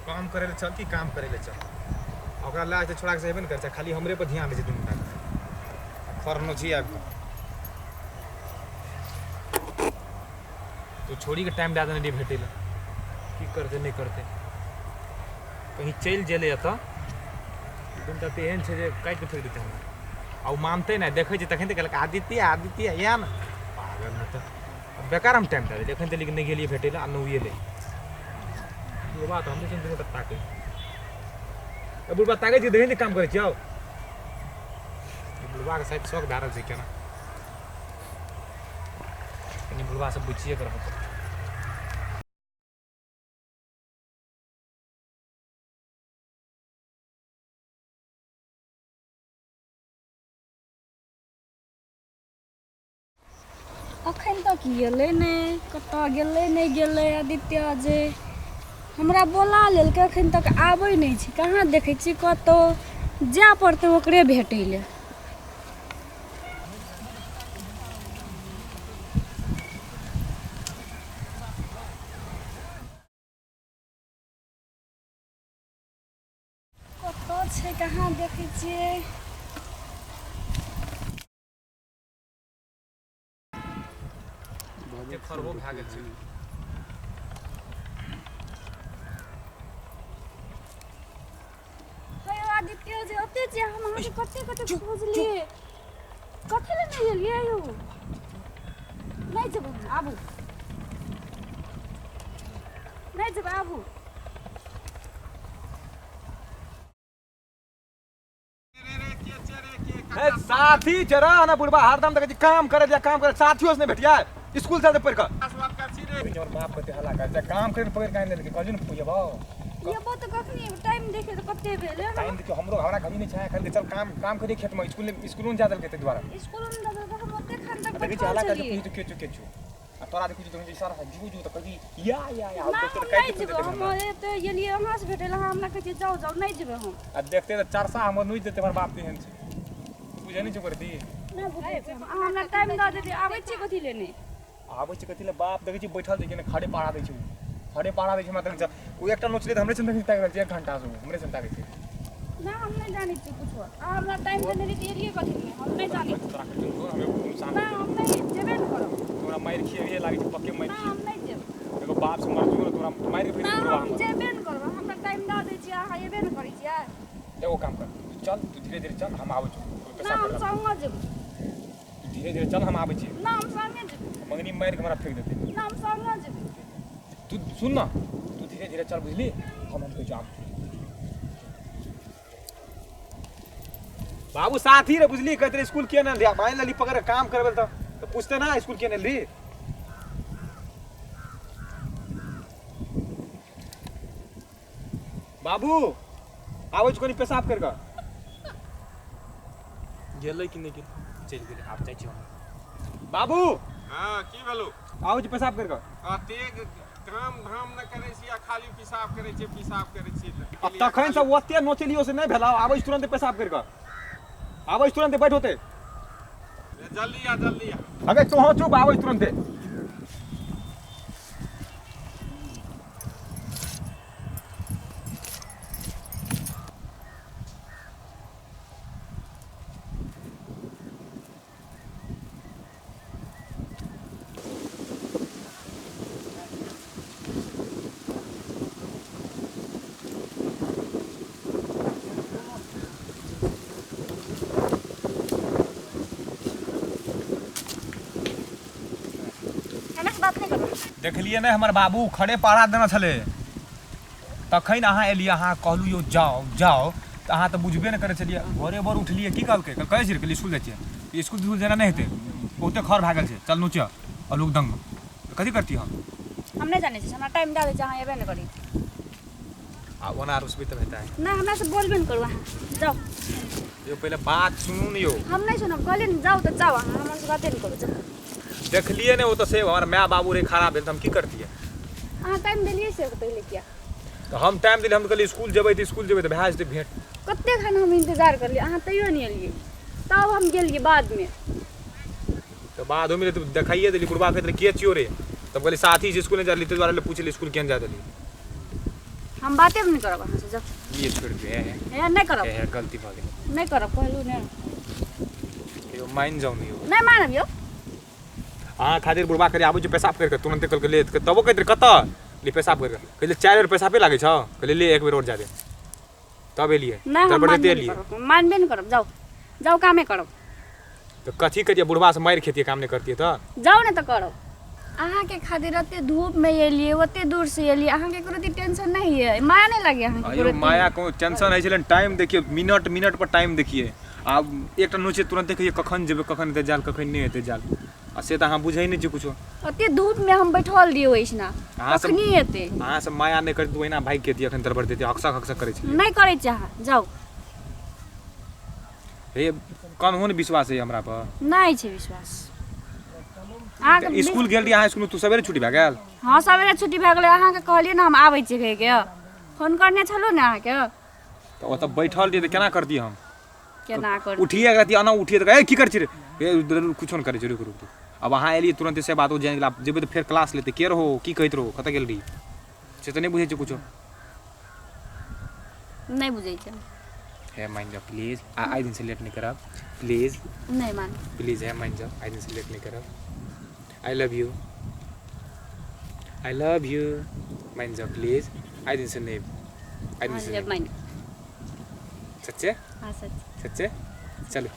काम करे ले चल कि काम करे ले चल ओकरा लाज से छोड़ा के सेबे न कर खाली हमरे पर ध्यान दे छै दुनू टा खरनो छी आब तो छोड़ी के टाइम दे देने भेटे ले की करते नहीं करते कहीं चल जेले त दुनू टा एहन छै जे काट के फेर देते हमरा आ मानते नहीं देखे छै तखन त कहलक आदित्य आदित्य या न पागल न त बेकार हम टाइम दे देखन त लेकिन नहीं गेलिए भेटे ले आ न उइले ये बात हम जैसे दुनू टा ताके अब बुढ़बा ताके छै देखै काम करे छियौ बुढ़बा के शायद शौक धारल छै केना कनी बुढ़बा सब बुझिए कर रहत अखन तक गेलै नहीं कतऽ गेलै नहीं गेलै आदित्य जे हमरा बोला लेलकै अखन तक आबै नहीं छै कहाँ देखै छी कतऽ जाय पड़तै ओकरे भेटै ले कतऽ छै कहाँ देखै छियै जे खरबो भए गेल छै आदित्य जे ओते जे हम अहाँ के कते खोजलिए कथे ले नहीं एलिए यौ नहीं जेबै आबू नहीं जेबै आबू साथी जरा ना बुढ़बा हरदम तक काम करे साथियों से नहीं भेटिया स्कूल से पढ़ कर हमर बाप कते हल्ला कर काम करे पकड़ काहे ले कहलियो न पुजबो ये वो तो कखनी टाइम देखे तो कते भेले टाइम देखियो हमरो हमरा घड़ी नहीं छै खाली चल काम करे खेत में स्कूल में जा दल के ते द्वारा स्कूल में दादा तो हम ओते खान तक देखि हल्ला कर तू केचू आ तोरा देखि तो इशारा जीजू तो कही या तो काई जेबो हम एते गेलिए अहाँ से भेटेला हमरा कहै जाओ जाओ नहीं जेबे हम आ देखते तो चरसा हमर नुई देते हमर बाप तेहन छै बुझे नहीं छ करती ना बुझे हमरा टाइम द दे आबै छी कथि लेने आबै छै कथि ले बाप देखै छी बैठल छै ने खाड़े पाड़ा दै छै खाड़े पाड़ा दै छै मतलब ओ एकटा नोचले हमरे संग ताक रहल छै 1 घंटा से हमरे संग ताकै छै ना हम नहीं जानै छी कुछ हमरा टाइम देने रही एलिए कथि में हम नहीं जानै तोरा के तो हमें सामने ना हम नहीं जेबे न करो तोरा मार खिए लागे छै पक्के मार ना खिए हम नहीं जेब एगो बाप से मर जो तोरा मार के ना फेर हम जेबे न करो हमरा टाइम द दे छी अहाँ एबे न करै छी एगो काम कर चल तू धीरे धीरे चल हम आबै छी ना हम संग जेब धीरे धीरे चल हम आबै छी ना हम संगे जेब मंगनी मार के हमरा फेंक देते ना हम संग जेब तू सुन ना तू धीरे धीरे चल बुझली हम तो जाम बाबू साथी रे बुझली कहते स्कूल के ना लिया मान ली पकड़ काम करबे तो पूछते ना स्कूल के ना ली बाबू आबै छ कोनी पेशाब कर गेलै कि नहीं गेल चल गेलै आब जाइ छी बाबू हां की भेलो आबै छ पेशाब कर अतेक काम धाम न करे छी या खाली पेशाब करे छी तखन से ओते नोचलियो से नहीं भेला आबै छ तुरंत पेशाब कर आबै छ तुरंत बैठ होते जल्दी आ अबे तो हो चुप आबै छ तुरंत देखलिए ना हमर बाबू खड़े पाड़ा देना छले तखन अहाँ एलिए अहाँ कहलू यो जाओ जाओ तो अहाँ तो बुझबे नहीं करे छलिए भोरे भोर उठलिए की कहलकै कहै छै कि स्कूल जाइ छियै स्कूल जेना नहीं हेतै बहुते खर भए गेल छै चल नुच अलूक दंग कथी करती हम नहीं जानै छी हमरा टाइम दे दे छी अहाँ एबे न करी आ ओना रुसबे तो हेतै ना हमरा से बोलबे न करू अहाँ जाओ यो पहले बात सुनू न यो हम नहीं सुनब कहलिए न जाओ तो जाओ अहाँ हमरा से बाते न करू जाओ देखलिए ने वो तो से हमारा माँ बाबू रे खराब भेल हम की करतिए अहाँ टाइम देलिए से पहले किया तो हम टाइम दिले हम कहलिए स्कूल जेबै तो भए जेतै भेंट कते खाना हम इंतजार करलिए अहाँ तैयो नहीं एलिए तब हम गेलिए बाद में तो बाद में तो देखाइए देली बुढ़बा कहते के छियो रे तब कहली साथी स्कूल में जा ली द्वारा पूछली स्कूल केन जा देली हम बाते नहीं करब अहाँ से जाओ ये छोड़ दे हे नहीं करब हे गलती भ गेल नहीं करब कहलू ने यो मान जाऊ नि यो नहीं मानब यो अहाँ खातिर बुढ़बा करे आबै छै पेशाब करके तुरंते कल के ले तबो कहते कत ले पेशाब करके कहले 4 बेर पेशाबे लागे छ कहले ले एक बेर और जा दे तब एलिए नहीं हम मानबे नहीं करब मानबे नहीं करब जाओ जाओ कामे करब तो कथी करिए बुढ़बा से मार खेतिए काम नहीं करतिए तो जाओ ने तो करब अहाँ के खातिर एते धूप में एलिए ओते दूर से एलिए अहाँ के कोनो टेंशन नहीं है माया नहीं लगे अहाँ के अयो माया को टेंशन है छले टाइम देखिए मिनट मिनट पर टाइम देखिए आब एकटा नोचे तुरंत कहिए कखन जेबे कखन एते जाल कखन नहीं एते जाल आ से त अहाँ बुझै नहीं छी कुछो ओते धूप में हम बैठल रहिए ओइसना अहाँ सब कखनी एते अहाँ सब माया नहीं करती ओहिना भाग के दिए अखन दरबर देते हक्सा हक्सा करे छी नहीं करे चाह जाओ हे कौन होन विश्वास है हमरा पर नहीं छै विश्वास अहाँ के स्कूल गेल रही अहाँ स्कूल तू सवेरे छुट्टी भ गेल हाँ सवेरे छुट्टी भए गेलै अहाँ के कहलिए ना हम आबै छी कह के फोन करने छलो ने अहाँ के तो ओत बैठल रही त केना करती हम केना कर उठिए गती आना उठिए त ए की कर छी रे ए कुछो न करे छी रुक रुक अब अहाँ एलिए तुरंत से बात हो जाए गेल जेबे तो फिर क्लास लेते के रहो की कहत रहो कत गेल रही से त नहीं बुझै छी कुछो नहीं बुझै छै है मान जाओ प्लीज आई दिन से लेट नहीं करब प्लीज नहीं मान प्लीज है मान जाओ आई दिन से लेट नहीं करब आई लव यू मान जाओ प्लीज आई दिन से नहीं आई दिन से मान सच्चे हाँ सच सच्चे चलो